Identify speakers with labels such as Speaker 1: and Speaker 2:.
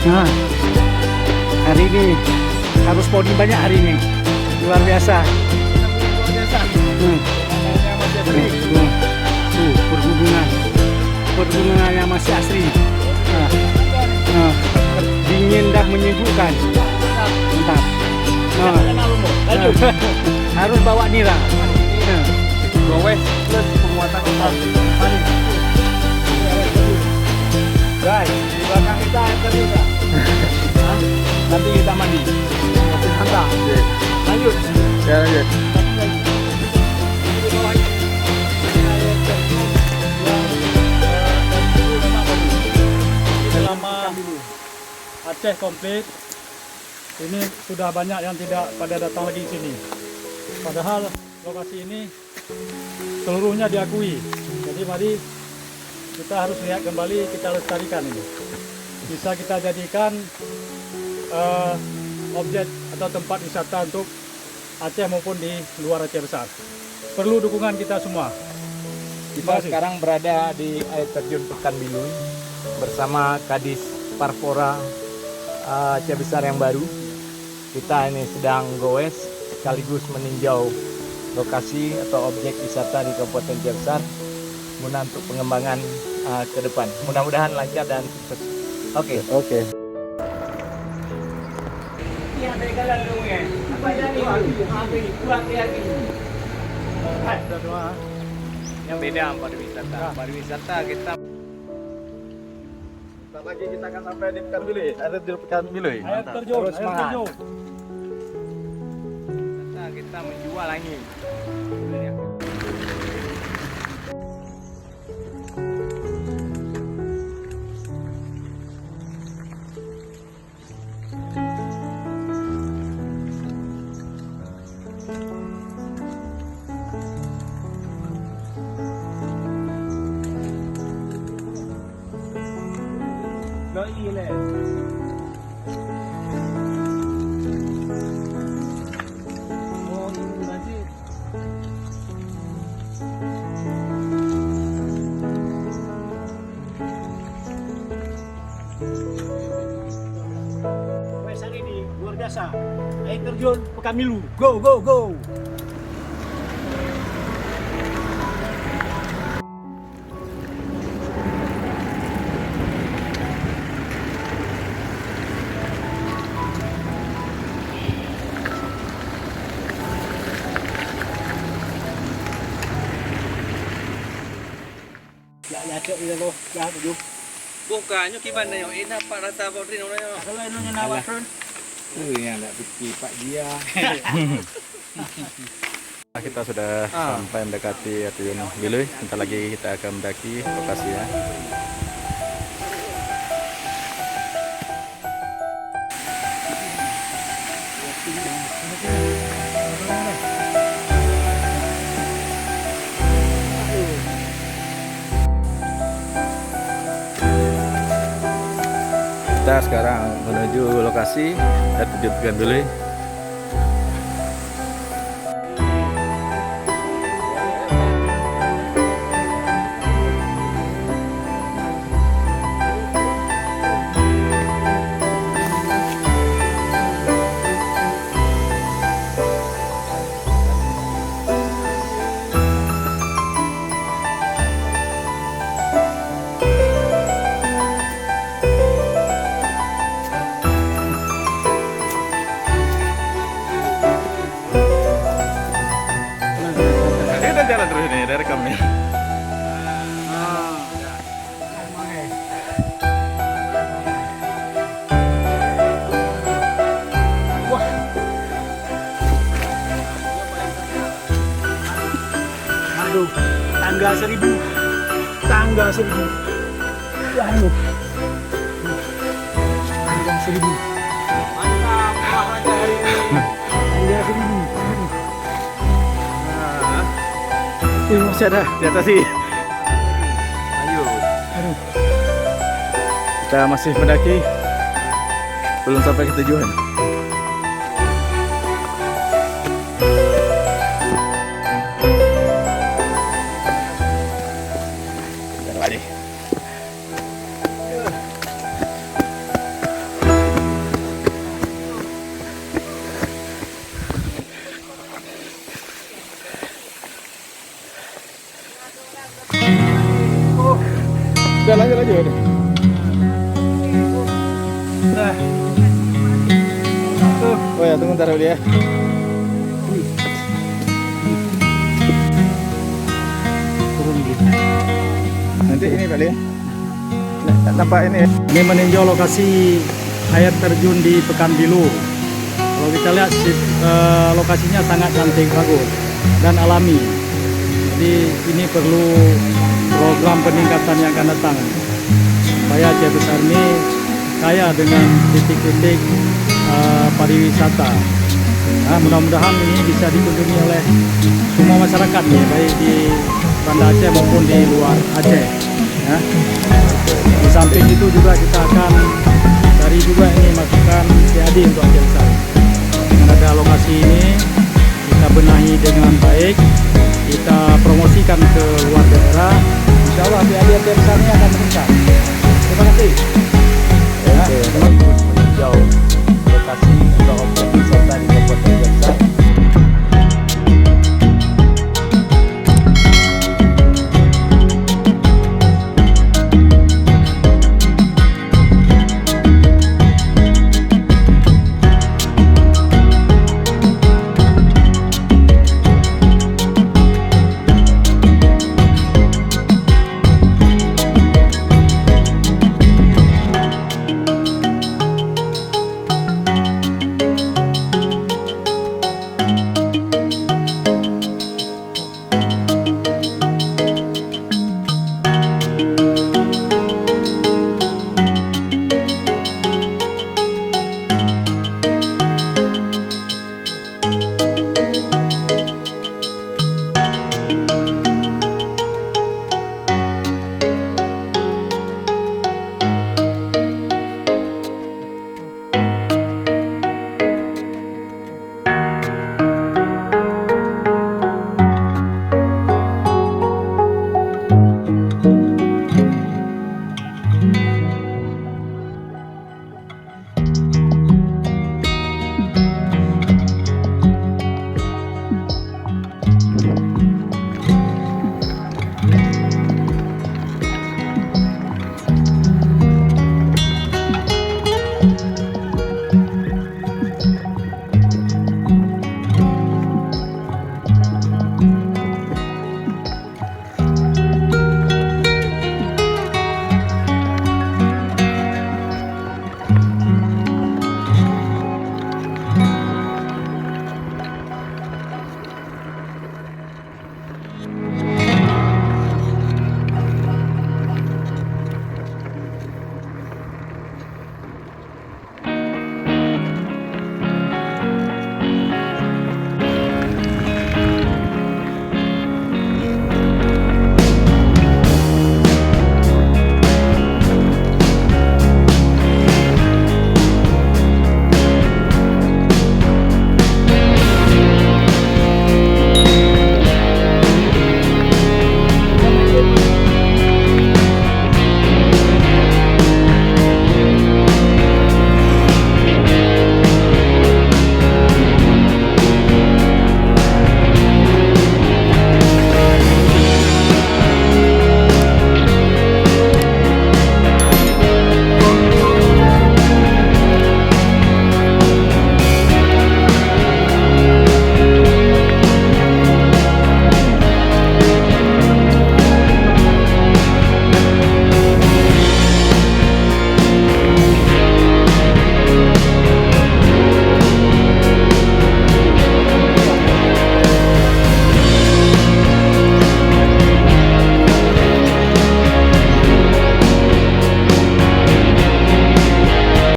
Speaker 1: Nah, hari ini harus podium banyak hari ini. Luar biasa.
Speaker 2: Luar biasa. Pemandangannya masih asri.
Speaker 1: Tuh, pergunungannya masih asri. Nah, dingin dan menyejukkan. Mantap.
Speaker 2: Lanjut.
Speaker 1: Harus bawa nira.
Speaker 2: Gowes plus penguatan otot. Mari. Guys, di belakang kita air terjun. Nanti kita mandi. Mantap. Lanjut.
Speaker 3: Ya lanjut.
Speaker 2: Selama Aceh komplit, ini sudah banyak yang tidak pada datang lagi ke sini. Padahal lokasi ini seluruhnya diakui. Jadi mari kita harus lihat kembali, kita lestarikan ini. Bisa kita jadikan objek atau tempat wisata untuk Aceh maupun di luar Aceh besar. Perlu dukungan kita semua.
Speaker 3: Kita sekarang berada di air terjun Pekan Biluy bersama Kadis Parpora Aceh Besar yang baru. Kita ini sedang goes sekaligus meninjau lokasi atau objek wisata di Kabupaten Aceh Besar guna untuk pengembangan ke depan. Mudah-mudahan lancar dan sukses. Oke. Yang beda pariwisata. Pariwisata kita.
Speaker 2: Sebentar lagi kita akan sampai di Pekan Biluy. Ada di Pekan Biluy. Air terjun,
Speaker 3: Terus
Speaker 2: air
Speaker 3: semangat.
Speaker 2: terjun.
Speaker 3: Kita menjual angin.
Speaker 1: Hari ini luar biasa. Air terjun Pekan Biluy. Go, go, go. Ya, cek ini loh. Ya, tujuh.
Speaker 3: Bukanya gimana yang ini apa rasa Bodrin orangnya?
Speaker 1: Kalau ini nawar kan.
Speaker 3: Yang enggak pikir Pak dia.
Speaker 2: Kita sudah sampai mendekati Terjun Biluy. Sebentar lagi kita akan mendaki lokasinya. Kita sekarang menuju lokasi air terjun Pekan Biluy. Kita jalan terus ini, dari kami.
Speaker 1: Aduh, tangga 1000. Tangga 1000. Aduh. Tangga 1000.
Speaker 3: Mantap, olahraga hari ini.
Speaker 1: Tangga 1000.
Speaker 2: Masih ada di atas sih.
Speaker 3: Lanjut.
Speaker 2: Kita masih mendaki, belum sampai ke tujuan. Bentar lagi.
Speaker 1: lanjut.
Speaker 2: Nah.
Speaker 1: Oh ya, tunggu ntar dulu ya.
Speaker 2: Turun gitu.
Speaker 1: Nanti ini kali ya. Nampak ini ya.
Speaker 2: Ini meninjau lokasi air terjun di Pekanbilu. Kalau kita lihat lokasinya sangat cantik, bagus dan alami. Jadi ini perlu program peningkatan yang akan datang supaya Aceh Besar ini kaya dengan titik-titik pariwisata. Nah, mudah-mudahan ini bisa dikunjungi oleh semua masyarakat nih, baik di Banda Aceh maupun di luar Aceh. Ya. Di samping itu juga kita akan cari juga ini masukan PAD untuk Aceh Besar. Dengan ada lokasi ini kita benahi dengan baik, kita promosikan ke luar daerah. Insya Allah PAD Aceh Besar ini akan meningkat. Terima kasih.